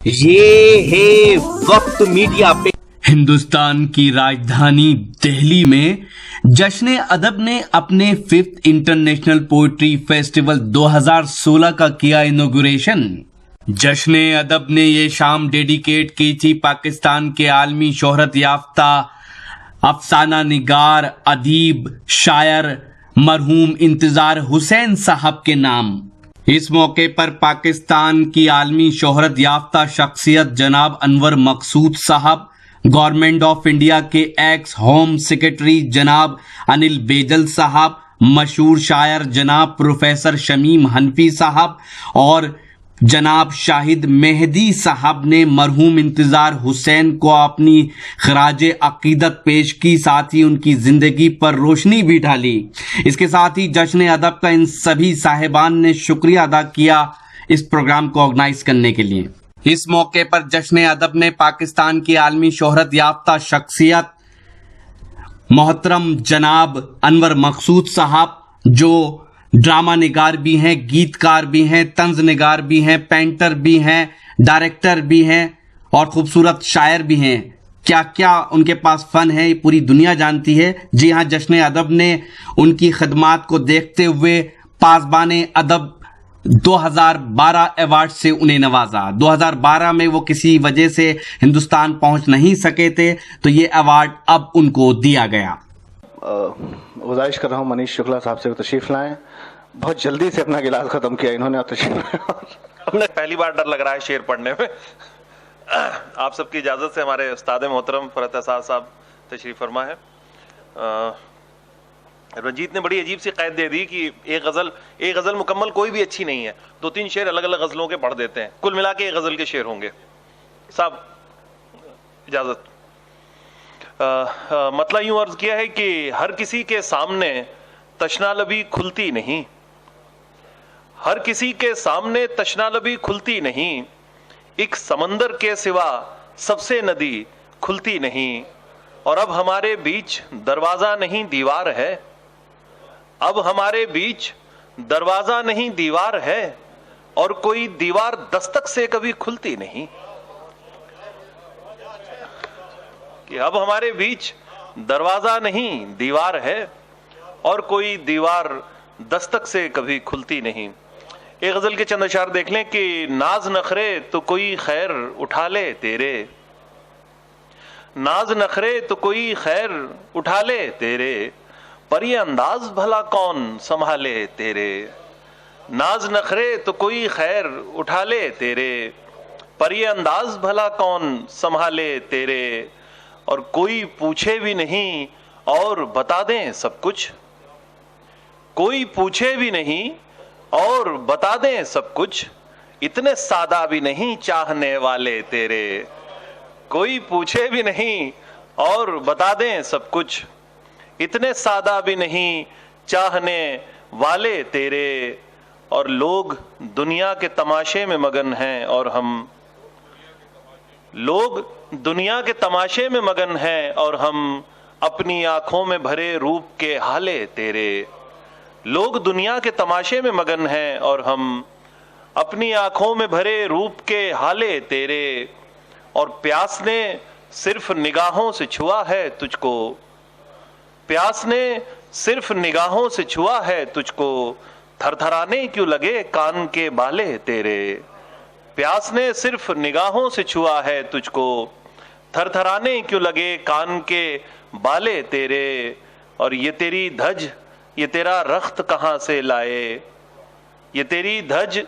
ये है वक्त मीडिया पे। हिंदुस्तान की राजधानी दिल्ली में जश्न अदब ने अपने 5th इंटरनेशनल पोएट्री फेस्टिवल 2016 का किया इनॉग्रेशन। जश्न अदब ने ये शाम डेडिकेट की थी पाकिस्तान के आलमी शोहरत याफ्ता अफसाना निगार, अदीब, शायर मरहूम इंतजार हुसैन साहब के नाम। इस मौके पर पाकिस्तान की आलमी शोहरत याफ्ता शख्सियत जनाब अनवर मकसूद साहब, गवर्नमेंट ऑफ इंडिया के एक्स होम सेक्रेटरी जनाब अनिल बेजल साहब, मशहूर शायर जनाब प्रोफेसर शमीम हनफी साहब और जनाब शाहिद मेहदी साहब ने मरहूम इंतजार हुसैन को अपनी खराजे अकीदत पेश की, साथ ही उनकी जिंदगी पर रोशनी भी डाली। इसके साथ ही जश्न अदब का इन सभी साहिबान ने शुक्रिया अदा किया इस प्रोग्राम को ऑर्गेनाइज करने के लिए। इस मौके पर जश्न अदब ने पाकिस्तान की आलमी शोहरत याफ्ता शख्सियत मोहतरम जनाब अनवर मकसूद साहब, जो ड्रामा निगार भी हैं, गीतकार भी हैं, तंज निगार भी हैं, पेंटर भी हैं, डायरेक्टर भी हैं और खूबसूरत शायर भी हैं। क्या क्या उनके पास फन है ये पूरी दुनिया जानती है। जी हाँ, जश्न अदब ने उनकी खदमात को देखते हुए पासबान अदब 2012 अवार्ड से उन्हें नवाजा। 2012 में वो किसी वजह से हिंदुस्तान पहुंच नहीं सके थे, तो ये अवार्ड अब उनको दिया गया। गुजारिश कर रहा हूँ मनीष शुक्ला साहब से तशरीफ लाएं। बहुत जल्दी से अपना गिलास खत्म किया इन्होंने और तशरीफ लाएं। पहली बार डर लग रहा है शेर पढ़ने में। आप सबकी इजाजत से हमारे उस्ताद मोहतरम फरहत एहसास साहब तशरीफ फरमा है। रंजीत ने बड़ी अजीब सी कैद दे दी कि एक गजल मुकम्मल कोई भी अच्छी नहीं है, 2-3 शेर अलग अलग गजलों के पढ़ देते हैं, कुल मिला के एक गजल के शेर होंगे। साहब इजाजत। मतलब यूं अर्ज किया है कि हर किसी के सामने तशना लबी खुलती नहीं, हर किसी के सामने तशना लबी खुलती नहीं, एक समंदर के सिवा सबसे नदी खुलती नहीं। और अब हमारे बीच दरवाजा नहीं दीवार है, अब हमारे बीच दरवाजा नहीं दीवार है, और कोई दीवार दस्तक से कभी खुलती नहीं। कि अब हमारे बीच दरवाजा नहीं दीवार है और कोई दीवार दस्तक से कभी खुलती नहीं। एक गजल के चंद अशार देख लें कि नाज नखरे तो कोई खैर उठा ले तेरे, नाज नखरे तो कोई खैर उठा ले तेरे, पर ये अंदाज भला कौन संभाले तेरे। नाज नखरे तो कोई खैर उठा ले तेरे, पर ये अंदाज भला कौन संभाले तेरे। और कोई पूछे भी नहीं और बता दें सब कुछ, कोई पूछे भी नहीं और बता दें सब कुछ, इतने सादा भी नहीं चाहने वाले तेरे। कोई पूछे भी नहीं और बता दें सब कुछ, इतने सादा भी नहीं चाहने वाले तेरे। और लोग दुनिया के तमाशे में मगन हैं और हम, लोग दुनिया के तमाशे में मगन हैं और हम अपनी आंखों में भरे रूप के हाले तेरे। लोग दुनिया के तमाशे में मगन हैं और हम अपनी आंखों में भरे रूप के हाले तेरे। और प्यास ने सिर्फ निगाहों से छुआ है तुझको, प्यास ने सिर्फ निगाहों से छुआ है तुझको, थरथराने क्यों लगे कान के बाले तेरे। प्यास ने सिर्फ निगाहों से छुआ है तुझको, थरथराने क्यों लगे कान के बाले तेरे। और ये तेरी धज ये तेरा रख्त कहाँ से लाए, ये तेरी धज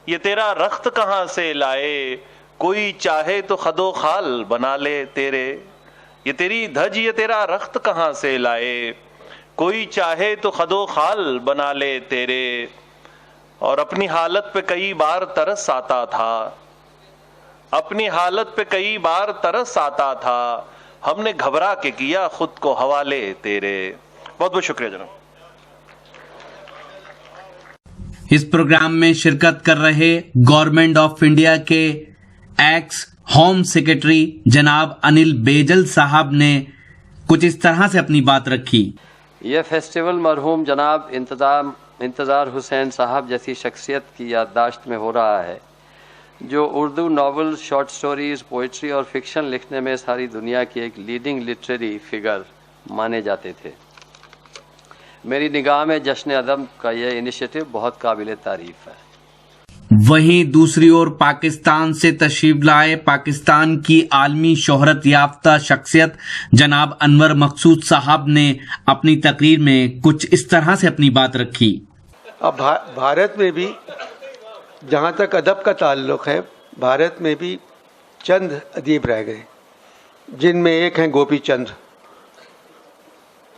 ये तेरा रख्त कहाँ से लाए, कोई चाहे तो खदो खाल बना ले तेरे। ये तेरी धज ये तेरा रख्त कहाँ से लाए, कोई चाहे तो खदो खाल बना ले तेरे। और अपनी हालत पे कई बार तरस आता था, अपनी हालत पे कई बार तरस आता था, हमने घबरा के किया खुद को हवाले तेरे। बहुत बहुत शुक्रिया जनाब। इस प्रोग्राम में शिरकत कर रहे गवर्नमेंट ऑफ इंडिया के एक्स होम सेक्रेटरी जनाब अनिल बेजल साहब ने कुछ इस तरह से अपनी बात रखी। यह फेस्टिवल मरहूम जनाब इंतजार हुसैन साहब जैसी शख्सियत की याददाश्त में हो रहा है, जो Urdu novel, short stories, poetry और फिक्शन लिखने में सारी दुनिया की एक लीडिंग लिटरेरी फिगर माने जाते थे। मेरी निगाह में जश्न अदब का यह इनिशिएटिव बहुत काबिल तारीफ है। वहीं दूसरी ओर पाकिस्तान से तशरीफ लाए पाकिस्तान की आलमी शोहरत याफ्ता शख्सियत जनाब अनवर मकसूद साहब ने अपनी तकरीर में कुछ इस तरह से अपनी बात रखी। अब भारत में भी जहाँ तक अदब का ताल्लुक़ है, भारत में भी चंद अदीब रह गए, जिनमें एक हैं गोपी चंद,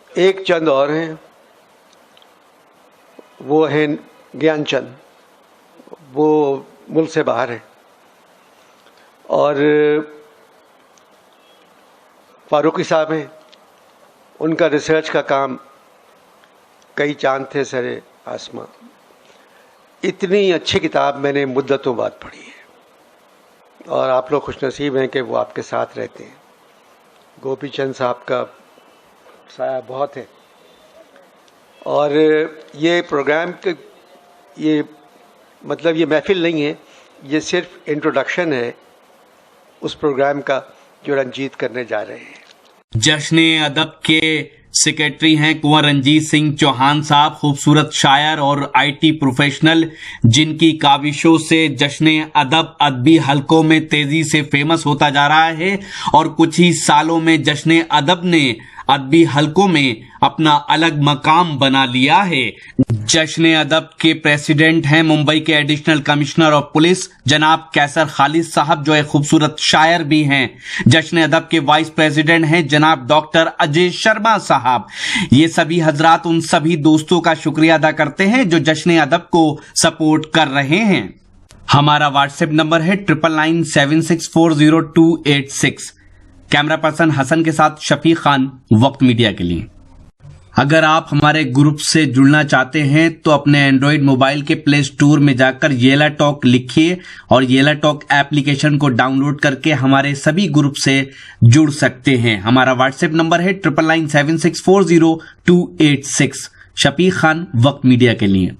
एक चंद और हैं, वो हैं ज्ञानचंद, वो मुल्क से बाहर है, और फारूकी साहब हैं, उनका रिसर्च का काम कई चांद थे सरे आसमां। इतनी अच्छी किताब मैंने मुद्दतों बाद पढ़ी है और आप लोग खुशनसीब हैं कि वो आपके साथ रहते हैं। गोपी चंद साहब का साया बहुत है। और ये प्रोग्राम के ये मतलब ये महफिल नहीं है, ये सिर्फ इंट्रोडक्शन है उस प्रोग्राम का जो रंजीत करने जा रहे हैं। जश्न अदब के सेक्रेटरी हैं कुंवर रंजीत सिंह चौहान साहब, खूबसूरत शायर और आईटी प्रोफेशनल, जिनकी काविशों से जश्न अदब अदबी हलकों में तेजी से फेमस होता जा रहा है और कुछ ही सालों में जश्न अदब ने अदबी हलकों में अपना अलग मकाम बना लिया है। जश्न अदब के प्रेसिडेंट हैं मुंबई के एडिशनल कमिश्नर ऑफ पुलिस जनाब कैसर खालिद साहब, जो एक खूबसूरत शायर भी हैं। जश्न अदब के वाइस प्रेसिडेंट हैं जनाब डॉक्टर अजय शर्मा साहब। ये सभी हजरात उन सभी दोस्तों का शुक्रिया अदा करते हैं जो जश्न अदब को सपोर्ट कर रहे हैं। हमारा व्हाट्सएप नंबर है 9997640286। कैमरा पर्सन हसन के साथ शफीक खान, वक्त मीडिया के लिए। अगर आप हमारे ग्रुप से जुड़ना चाहते हैं तो अपने एंड्रॉइड मोबाइल के प्ले स्टोर में जाकर येला टॉक लिखिए और येला टॉक एप्लीकेशन को डाउनलोड करके हमारे सभी ग्रुप से जुड़ सकते हैं। हमारा व्हाट्सएप नंबर है 9997640286। शफीक खान, वक्त मीडिया के लिए।